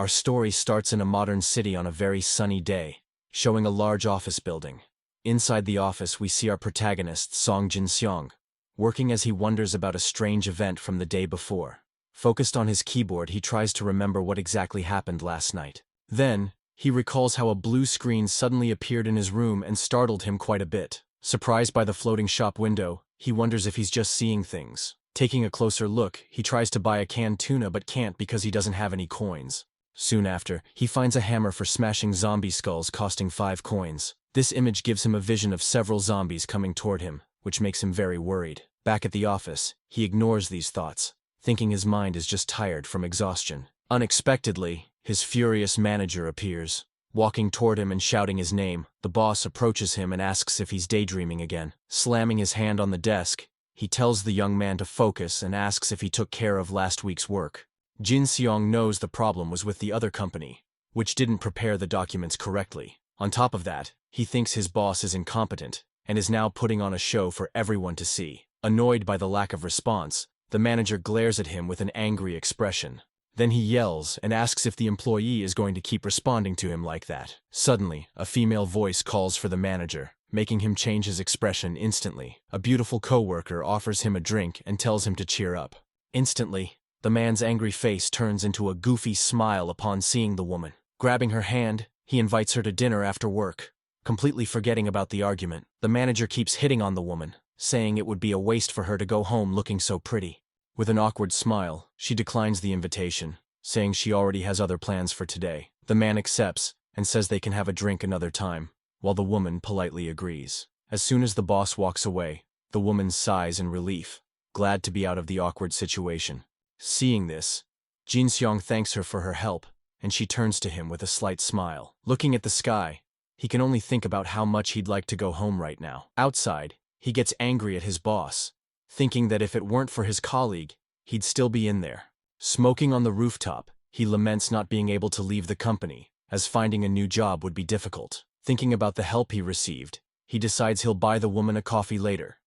Our story starts in a modern city on a very sunny day, showing a large office building. Inside the office we see our protagonist, Song Jin-Seong, working as he wonders about a strange event from the day before. Focused on his keyboard, he tries to remember what exactly happened last night. Then, he recalls how a blue screen suddenly appeared in his room and startled him quite a bit. Surprised by the floating shop window, he wonders if he's just seeing things. Taking a closer look, he tries to buy a canned tuna but can't because he doesn't have any coins. Soon after, he finds a hammer for smashing zombie skulls costing 5 coins. This image gives him a vision of several zombies coming toward him, which makes him very worried. Back at the office, he ignores these thoughts, thinking his mind is just tired from exhaustion. Unexpectedly, his furious manager appears. Walking toward him and shouting his name, the boss approaches him and asks if he's daydreaming again. Slamming his hand on the desk, he tells the young man to focus and asks if he took care of last week's work. Jin-Seong knows the problem was with the other company, which didn't prepare the documents correctly. On top of that, he thinks his boss is incompetent and is now putting on a show for everyone to see. Annoyed by the lack of response, the manager glares at him with an angry expression. Then he yells and asks if the employee is going to keep responding to him like that. Suddenly, a female voice calls for the manager, making him change his expression instantly. A beautiful coworker offers him a drink and tells him to cheer up. Instantly, the man's angry face turns into a goofy smile upon seeing the woman. Grabbing her hand, he invites her to dinner after work, completely forgetting about the argument. The manager keeps hitting on the woman, saying it would be a waste for her to go home looking so pretty. With an awkward smile, she declines the invitation, saying she already has other plans for today. The man accepts and says they can have a drink another time, while the woman politely agrees. As soon as the boss walks away, the woman sighs in relief, glad to be out of the awkward situation. Seeing this, Jin-Seong thanks her for her help, and she turns to him with a slight smile. Looking at the sky, he can only think about how much he'd like to go home right now. Outside, he gets angry at his boss, thinking that if it weren't for his colleague, he'd still be in there. Smoking on the rooftop, he laments not being able to leave the company, as finding a new job would be difficult. Thinking about the help he received, he decides he'll buy the woman a coffee later.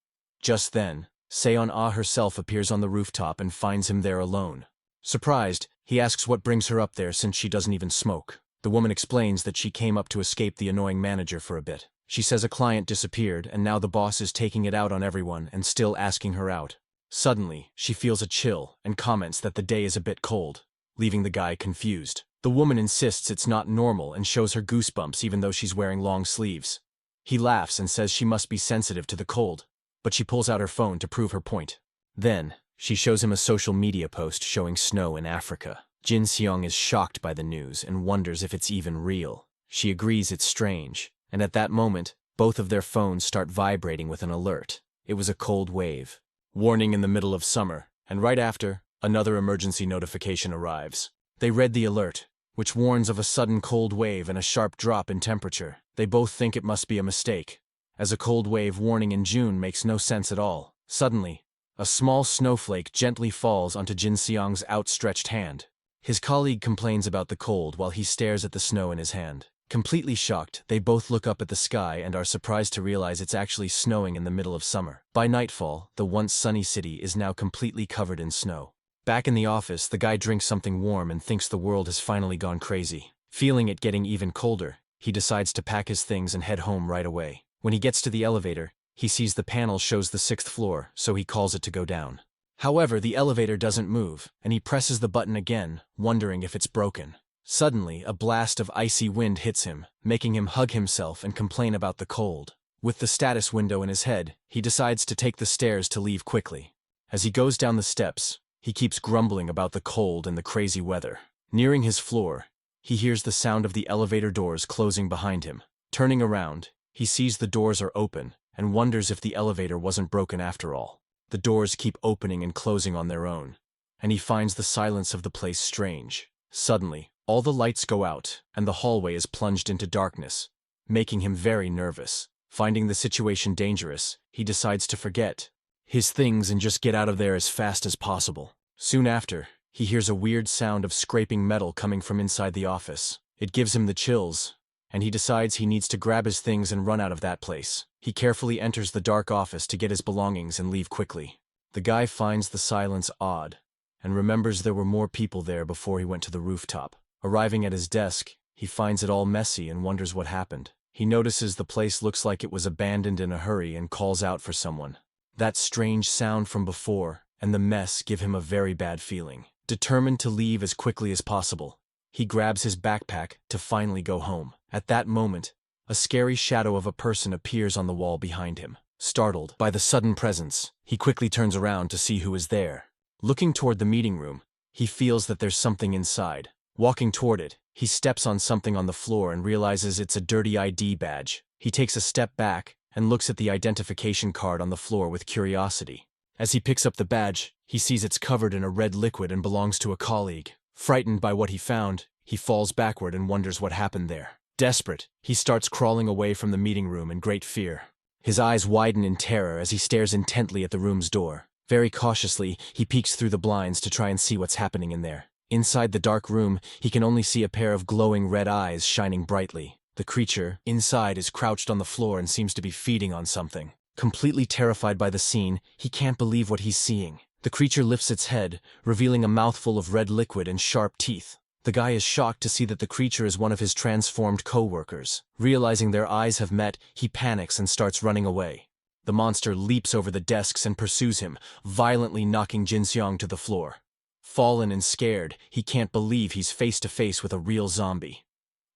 Just then, Seon-ah herself appears on the rooftop and finds him there alone. Surprised, he asks what brings her up there since she doesn't even smoke. The woman explains that she came up to escape the annoying manager for a bit. She says a client disappeared and now the boss is taking it out on everyone and still asking her out. Suddenly, she feels a chill and comments that the day is a bit cold, leaving the guy confused. The woman insists it's not normal and shows her goosebumps even though she's wearing long sleeves. He laughs and says she must be sensitive to the cold, but she pulls out her phone to prove her point. Then, she shows him a social media post showing snow in Africa. Jin-Seong is shocked by the news and wonders if it's even real. She agrees it's strange, and at that moment, both of their phones start vibrating with an alert. It was a cold wave. Warning in the middle of summer, and right after, another emergency notification arrives. They read the alert, which warns of a sudden cold wave and a sharp drop in temperature. They both think it must be a mistake, as a cold wave warning in June makes no sense at all. Suddenly, a small snowflake gently falls onto Jin-Seong's outstretched hand. His colleague complains about the cold while he stares at the snow in his hand. Completely shocked, they both look up at the sky and are surprised to realize it's actually snowing in the middle of summer. By nightfall, the once sunny city is now completely covered in snow. Back in the office, the guy drinks something warm and thinks the world has finally gone crazy. Feeling it getting even colder, he decides to pack his things and head home right away. When he gets to the elevator, he sees the panel shows the 6th floor, so he calls it to go down. However, the elevator doesn't move, and he presses the button again, wondering if it's broken. Suddenly, a blast of icy wind hits him, making him hug himself and complain about the cold. With the status window in his head, he decides to take the stairs to leave quickly. As he goes down the steps, he keeps grumbling about the cold and the crazy weather. Nearing his floor, he hears the sound of the elevator doors closing behind him. Turning around, he sees the doors are open and wonders if the elevator wasn't broken after all. The doors keep opening and closing on their own, and he finds the silence of the place strange. Suddenly, all the lights go out, and the hallway is plunged into darkness, making him very nervous. Finding the situation dangerous, he decides to forget his things and just get out of there as fast as possible. Soon after, he hears a weird sound of scraping metal coming from inside the office. It gives him the chills, and he decides he needs to grab his things and run out of that place. He carefully enters the dark office to get his belongings and leave quickly. The guy finds the silence odd, and remembers there were more people there before he went to the rooftop. Arriving at his desk, he finds it all messy and wonders what happened. He notices the place looks like it was abandoned in a hurry and calls out for someone. That strange sound from before and the mess give him a very bad feeling. Determined to leave as quickly as possible, he grabs his backpack to finally go home. At that moment, a scary shadow of a person appears on the wall behind him. Startled by the sudden presence, he quickly turns around to see who is there. Looking toward the meeting room, he feels that there's something inside. Walking toward it, he steps on something on the floor and realizes it's a dirty ID badge. He takes a step back and looks at the identification card on the floor with curiosity. As he picks up the badge, he sees it's covered in a red liquid and belongs to a colleague. Frightened by what he found, he falls backward and wonders what happened there. Desperate, he starts crawling away from the meeting room in great fear. His eyes widen in terror as he stares intently at the room's door. Very cautiously, he peeks through the blinds to try and see what's happening in there. Inside the dark room, he can only see a pair of glowing red eyes shining brightly. The creature inside is crouched on the floor and seems to be feeding on something. Completely terrified by the scene, he can't believe what he's seeing. The creature lifts its head, revealing a mouthful of red liquid and sharp teeth. The guy is shocked to see that the creature is one of his transformed co-workers. Realizing their eyes have met, he panics and starts running away. The monster leaps over the desks and pursues him, violently knocking Jin-Seong to the floor. Fallen and scared, he can't believe he's face to face with a real zombie.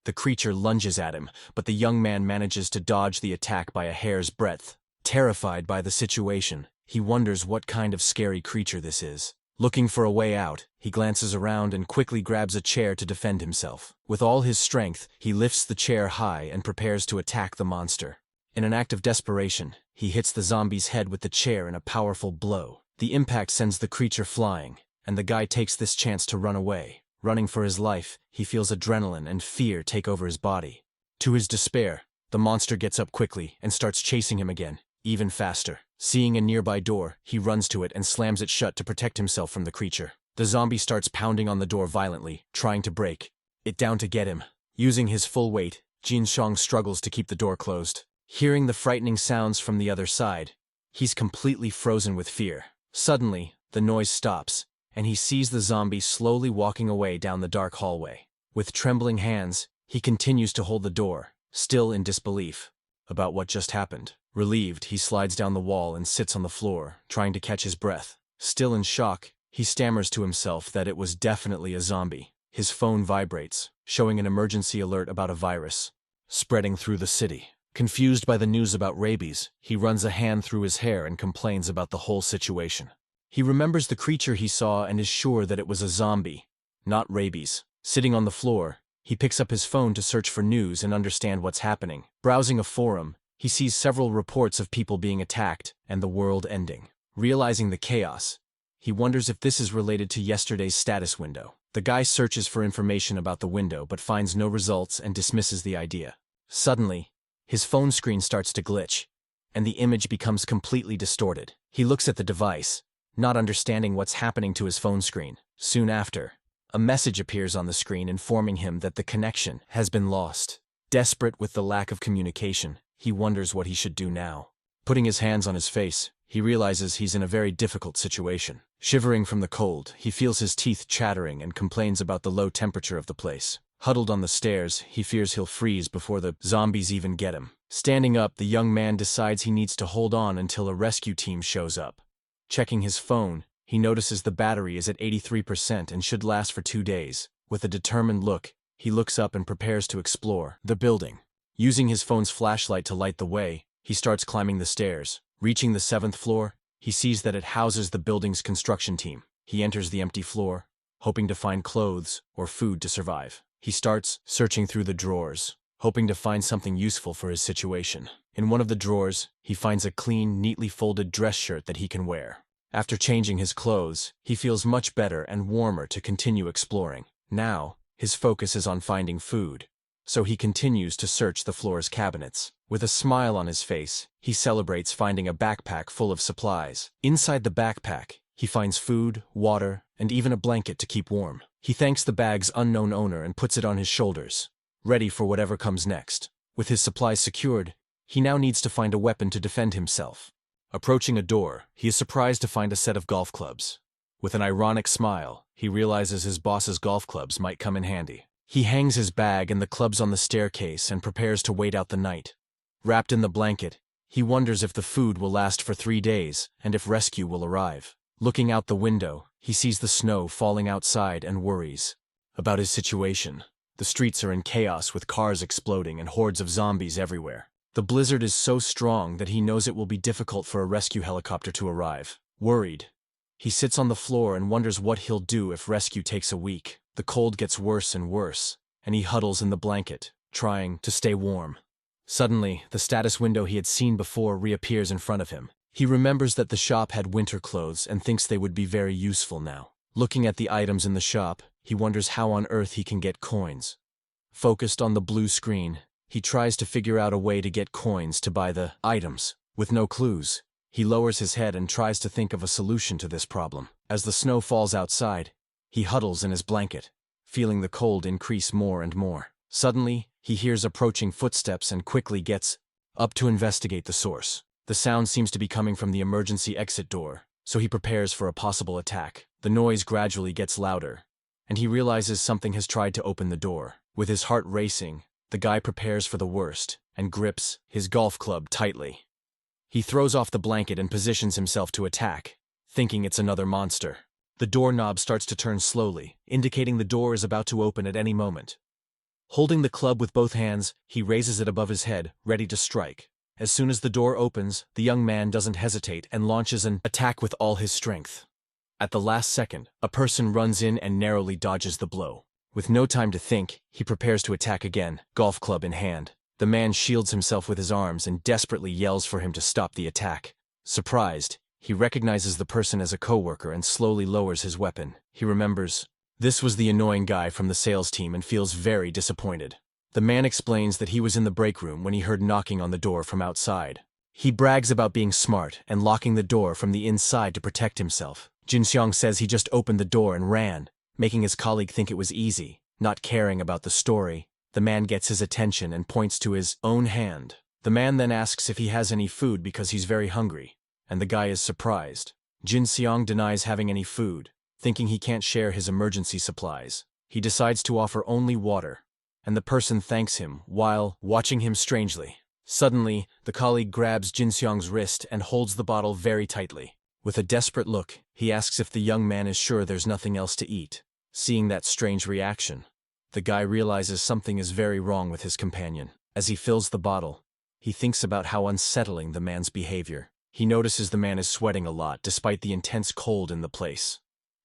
The creature lunges at him, but the young man manages to dodge the attack by a hair's breadth. Terrified by the situation, he wonders what kind of scary creature this is. Looking for a way out, he glances around and quickly grabs a chair to defend himself. With all his strength, he lifts the chair high and prepares to attack the monster. In an act of desperation, he hits the zombie's head with the chair in a powerful blow. The impact sends the creature flying, and the guy takes this chance to run away. Running for his life, he feels adrenaline and fear take over his body. To his despair, the monster gets up quickly and starts chasing him again, even faster. Seeing a nearby door, he runs to it and slams it shut to protect himself from the creature. The zombie starts pounding on the door violently, trying to break it down to get him. Using his full weight, Jin-Seong struggles to keep the door closed. Hearing the frightening sounds from the other side, he's completely frozen with fear. Suddenly, the noise stops, and he sees the zombie slowly walking away down the dark hallway. With trembling hands, he continues to hold the door, still in disbelief about what just happened. Relieved, he slides down the wall and sits on the floor, trying to catch his breath. Still in shock, he stammers to himself that it was definitely a zombie. His phone vibrates, showing an emergency alert about a virus spreading through the city. Confused by the news about rabies, he runs a hand through his hair and complains about the whole situation. He remembers the creature he saw and is sure that it was a zombie, not rabies. Sitting on the floor, he picks up his phone to search for news and understand what's happening. Browsing a forum, he sees several reports of people being attacked and the world ending. Realizing the chaos, he wonders if this is related to yesterday's status window. The guy searches for information about the window but finds no results and dismisses the idea. Suddenly, his phone screen starts to glitch, and the image becomes completely distorted. He looks at the device, not understanding what's happening to his phone screen. Soon after, a message appears on the screen informing him that the connection has been lost. Desperate with the lack of communication, he wonders what he should do now. Putting his hands on his face, he realizes he's in a very difficult situation. Shivering from the cold, he feels his teeth chattering and complains about the low temperature of the place. Huddled on the stairs, he fears he'll freeze before the zombies even get him. Standing up, the young man decides he needs to hold on until a rescue team shows up. Checking his phone, he notices the battery is at 83% and should last for 2 days. With a determined look, he looks up and prepares to explore the building. Using his phone's flashlight to light the way, he starts climbing the stairs. Reaching the 7th floor, he sees that it houses the building's construction team. He enters the empty floor, hoping to find clothes or food to survive. He starts searching through the drawers, hoping to find something useful for his situation. In one of the drawers, he finds a clean, neatly folded dress shirt that he can wear. After changing his clothes, he feels much better and warmer to continue exploring. Now, his focus is on finding food, so he continues to search the floor's cabinets. With a smile on his face, he celebrates finding a backpack full of supplies. Inside the backpack, he finds food, water, and even a blanket to keep warm. He thanks the bag's unknown owner and puts it on his shoulders, ready for whatever comes next. With his supplies secured, he now needs to find a weapon to defend himself. Approaching a door, he is surprised to find a set of golf clubs. With an ironic smile, he realizes his boss's golf clubs might come in handy. He hangs his bag and the clubs on the staircase and prepares to wait out the night. Wrapped in the blanket, he wonders if the food will last for 3 days and if rescue will arrive. Looking out the window, he sees the snow falling outside and worries about his situation. The streets are in chaos with cars exploding and hordes of zombies everywhere. The blizzard is so strong that he knows it will be difficult for a rescue helicopter to arrive. Worried, he sits on the floor and wonders what he'll do if rescue takes a week. The cold gets worse and worse, and he huddles in the blanket, trying to stay warm. Suddenly, the status window he had seen before reappears in front of him. He remembers that the shop had winter clothes and thinks they would be very useful now. Looking at the items in the shop, he wonders how on earth he can get coins. Focused on the blue screen, he tries to figure out a way to get coins to buy the items. With no clues, he lowers his head and tries to think of a solution to this problem. As the snow falls outside, he huddles in his blanket, feeling the cold increase more and more. Suddenly, he hears approaching footsteps and quickly gets up to investigate the source. The sound seems to be coming from the emergency exit door, so he prepares for a possible attack. The noise gradually gets louder, and he realizes something has tried to open the door. With his heart racing, the guy prepares for the worst and grips his golf club tightly. He throws off the blanket and positions himself to attack, thinking it's another monster. The doorknob starts to turn slowly, indicating the door is about to open at any moment. Holding the club with both hands, he raises it above his head, ready to strike. As soon as the door opens, the young man doesn't hesitate and launches an attack with all his strength. At the last second, a person runs in and narrowly dodges the blow. With no time to think, he prepares to attack again, golf club in hand. The man shields himself with his arms and desperately yells for him to stop the attack. Surprised, he recognizes the person as a coworker and slowly lowers his weapon. He remembers this was the annoying guy from the sales team and feels very disappointed. The man explains that he was in the break room when he heard knocking on the door from outside. He brags about being smart and locking the door from the inside to protect himself. Jin-Seong says he just opened the door and ran, making his colleague think it was easy. Not caring about the story, the man gets his attention and points to his own hand. The man then asks if he has any food because he's very hungry, and the guy is surprised. Jin-Seong denies having any food, thinking he can't share his emergency supplies. He decides to offer only water, and the person thanks him while watching him strangely. Suddenly, the colleague grabs Jin-Seong's wrist and holds the bottle very tightly. With a desperate look, he asks if the young man is sure there's nothing else to eat. Seeing that strange reaction, the guy realizes something is very wrong with his companion. As he fills the bottle, he thinks about how unsettling the man's behavior. He notices the man is sweating a lot despite the intense cold in the place.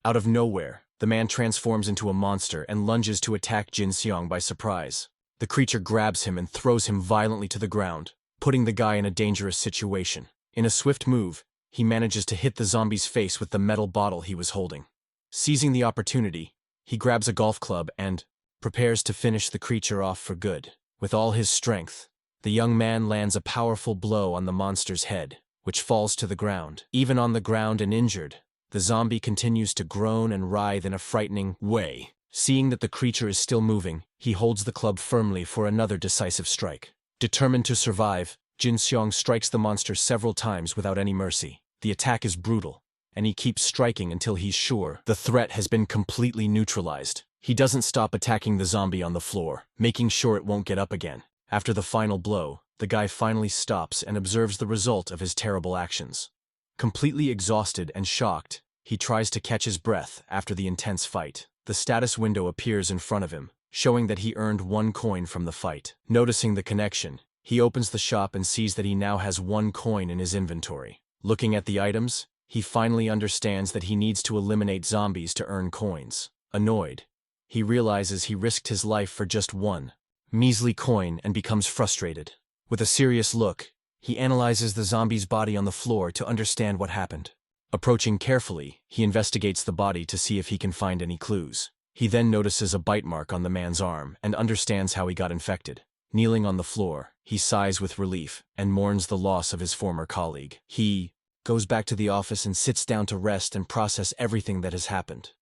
Out of nowhere, the man transforms into a monster and lunges to attack Jin-Seong by surprise. The creature grabs him and throws him violently to the ground, putting the guy in a dangerous situation. In a swift move, he manages to hit the zombie's face with the metal bottle he was holding. Seizing the opportunity, he grabs a golf club and prepares to finish the creature off for good. With all his strength, the young man lands a powerful blow on the monster's head, which falls to the ground. Even on the ground and injured, the zombie continues to groan and writhe in a frightening way. Seeing that the creature is still moving, he holds the club firmly for another decisive strike. Determined to survive, Jin-Seong strikes the monster several times without any mercy. The attack is brutal, and he keeps striking until he's sure the threat has been completely neutralized. He doesn't stop attacking the zombie on the floor, making sure it won't get up again. After the final blow, the guy finally stops and observes the result of his terrible actions. Completely exhausted and shocked, he tries to catch his breath after the intense fight. The status window appears in front of him, showing that he earned 1 coin from the fight. Noticing the connection, he opens the shop and sees that he now has 1 coin in his inventory. Looking at the items, he finally understands that he needs to eliminate zombies to earn coins. Annoyed, he realizes he risked his life for just 1 measly coin and becomes frustrated. With a serious look, he analyzes the zombie's body on the floor to understand what happened. Approaching carefully, he investigates the body to see if he can find any clues. He then notices a bite mark on the man's arm and understands how he got infected. Kneeling on the floor, he sighs with relief and mourns the loss of his former colleague. He goes back to the office and sits down to rest and process everything that has happened.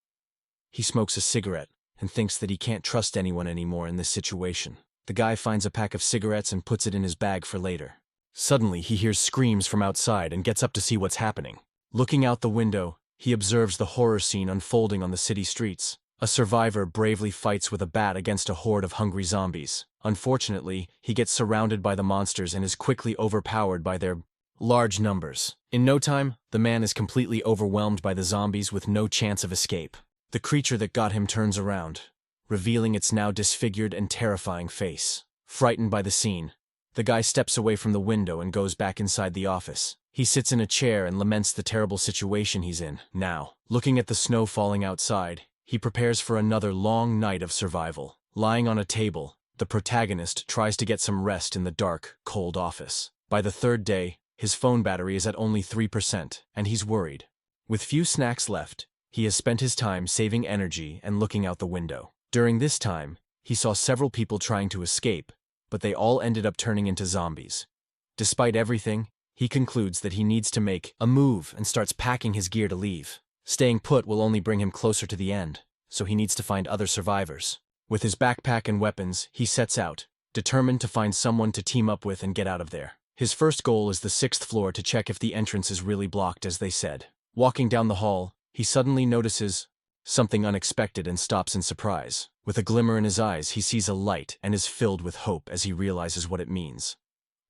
He smokes a cigarette and thinks that he can't trust anyone anymore in this situation. The guy finds a pack of cigarettes and puts it in his bag for later. Suddenly, he hears screams from outside and gets up to see what's happening. Looking out the window, he observes the horror scene unfolding on the city streets. A survivor bravely fights with a bat against a horde of hungry zombies. Unfortunately, he gets surrounded by the monsters and is quickly overpowered by their large numbers. In no time, the man is completely overwhelmed by the zombies with no chance of escape. The creature that got him turns around, revealing its now disfigured and terrifying face. Frightened by the scene, the guy steps away from the window and goes back inside the office. He sits in a chair and laments the terrible situation he's in. Now, looking at the snow falling outside, he prepares for another long night of survival. Lying on a table, the protagonist tries to get some rest in the dark, cold office. By the third day, his phone battery is at only 3%, and he's worried. With few snacks left, he has spent his time saving energy and looking out the window. During this time, he saw several people trying to escape, but they all ended up turning into zombies. Despite everything, he concludes that he needs to make a move and starts packing his gear to leave. Staying put will only bring him closer to the end, so he needs to find other survivors. With his backpack and weapons, he sets out, determined to find someone to team up with and get out of there. His first goal is the 6th floor to check if the entrance is really blocked as they said. Walking down the hall, he suddenly notices something unexpected and stops in surprise. With a glimmer in his eyes, he sees a light and is filled with hope as he realizes what it means.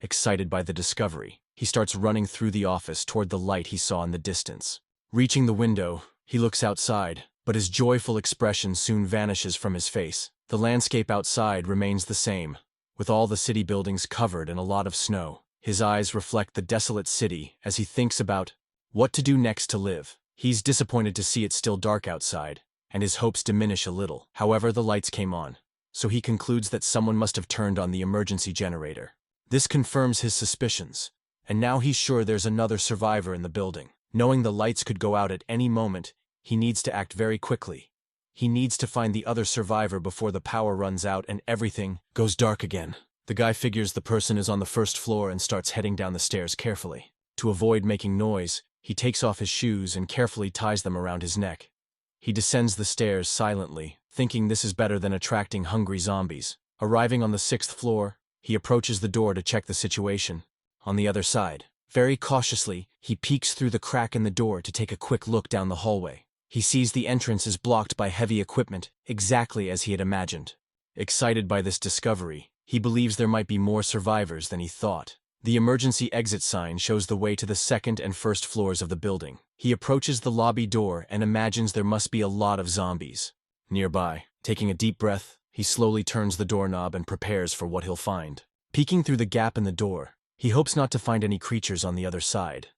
Excited by the discovery, he starts running through the office toward the light he saw in the distance. Reaching the window, he looks outside, but his joyful expression soon vanishes from his face. The landscape outside remains the same, with all the city buildings covered in a lot of snow. His eyes reflect the desolate city as he thinks about what to do next to live. He's disappointed to see it still dark outside, and his hopes diminish a little. However, the lights came on, so he concludes that someone must have turned on the emergency generator. This confirms his suspicions, and now he's sure there's another survivor in the building. Knowing the lights could go out at any moment, he needs to act very quickly. He needs to find the other survivor before the power runs out and everything goes dark again. The guy figures the person is on the 1st floor and starts heading down the stairs carefully. To avoid making noise, he takes off his shoes and carefully ties them around his neck. He descends the stairs silently, thinking this is better than attracting hungry zombies. Arriving on the 6th floor, he approaches the door to check the situation. On the other side, very cautiously, he peeks through the crack in the door to take a quick look down the hallway. He sees the entrance is blocked by heavy equipment, exactly as he had imagined. Excited by this discovery, he believes there might be more survivors than he thought. The emergency exit sign shows the way to the 2nd and 1st floors of the building. He approaches the lobby door and imagines there must be a lot of zombies nearby. Taking a deep breath, he slowly turns the doorknob and prepares for what he'll find. Peeking through the gap in the door, he hopes not to find any creatures on the other side.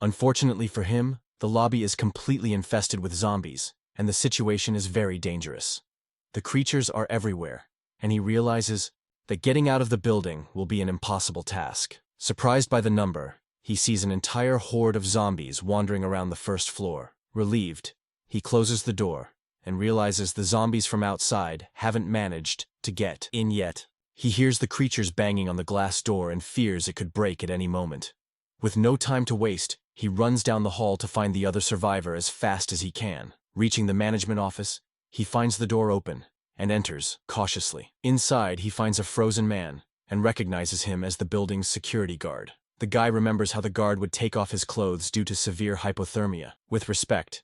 Unfortunately for him, the lobby is completely infested with zombies, and the situation is very dangerous. The creatures are everywhere, and he realizes that getting out of the building will be an impossible task. Surprised by the number, he sees an entire horde of zombies wandering around the 1st floor. Relieved, he closes the door and realizes the zombies from outside haven't managed to get in yet. He hears the creatures banging on the glass door and fears it could break at any moment. With no time to waste, he runs down the hall to find the other survivor as fast as he can. Reaching the management office, he finds the door open and enters cautiously. Inside, he finds a frozen man and recognizes him as the building's security guard. The guy remembers how the guard would take off his clothes due to severe hypothermia. With respect,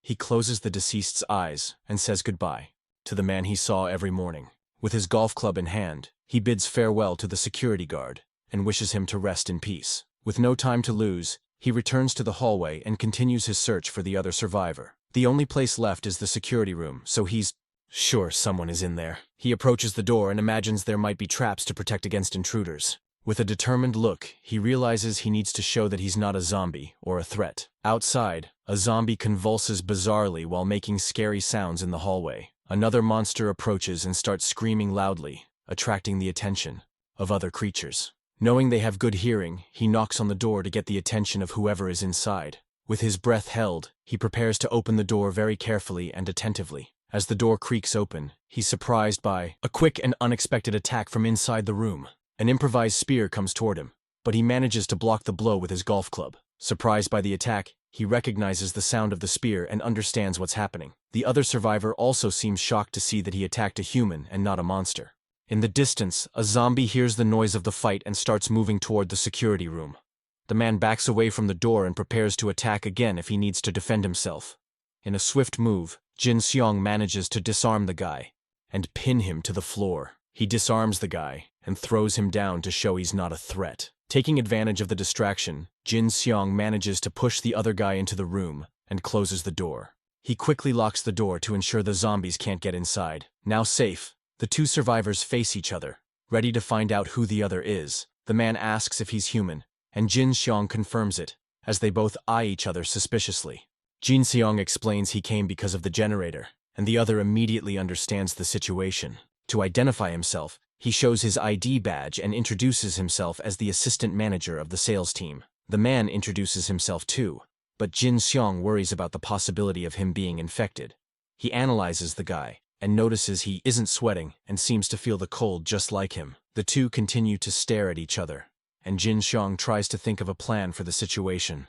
he closes the deceased's eyes and says goodbye to the man he saw every morning. With his golf club in hand, he bids farewell to the security guard and wishes him to rest in peace. With no time to lose, he returns to the hallway and continues his search for the other survivor. The only place left is the security room, so he's sure someone is in there. He approaches the door and imagines there might be traps to protect against intruders. With a determined look, he realizes he needs to show that he's not a zombie or a threat. Outside, a zombie convulses bizarrely while making scary sounds in the hallway. Another monster approaches and starts screaming loudly, attracting the attention of other creatures. Knowing they have good hearing, he knocks on the door to get the attention of whoever is inside. With his breath held, he prepares to open the door very carefully and attentively. As the door creaks open, he's surprised by a quick and unexpected attack from inside the room. An improvised spear comes toward him, but he manages to block the blow with his golf club. Surprised by the attack, he recognizes the sound of the spear and understands what's happening. The other survivor also seems shocked to see that he attacked a human and not a monster. In the distance, a zombie hears the noise of the fight and starts moving toward the security room. The man backs away from the door and prepares to attack again if he needs to defend himself. In a swift move, Jin-Seong manages to disarm the guy and pin him to the floor. He disarms the guy and throws him down to show he's not a threat. Taking advantage of the distraction, Jin-Seong manages to push the other guy into the room and closes the door. He quickly locks the door to ensure the zombies can't get inside. Now safe, the two survivors face each other, ready to find out who the other is. The man asks if he's human, and Jin-Seong confirms it, as they both eye each other suspiciously. Jin-Seong explains he came because of the generator, and the other immediately understands the situation. To identify himself, he shows his ID badge and introduces himself as the assistant manager of the sales team. The man introduces himself too, but Jin-Seong worries about the possibility of him being infected. He analyzes the guy and notices he isn't sweating and seems to feel the cold just like him. The two continue to stare at each other, and Jin-Seong tries to think of a plan for the situation.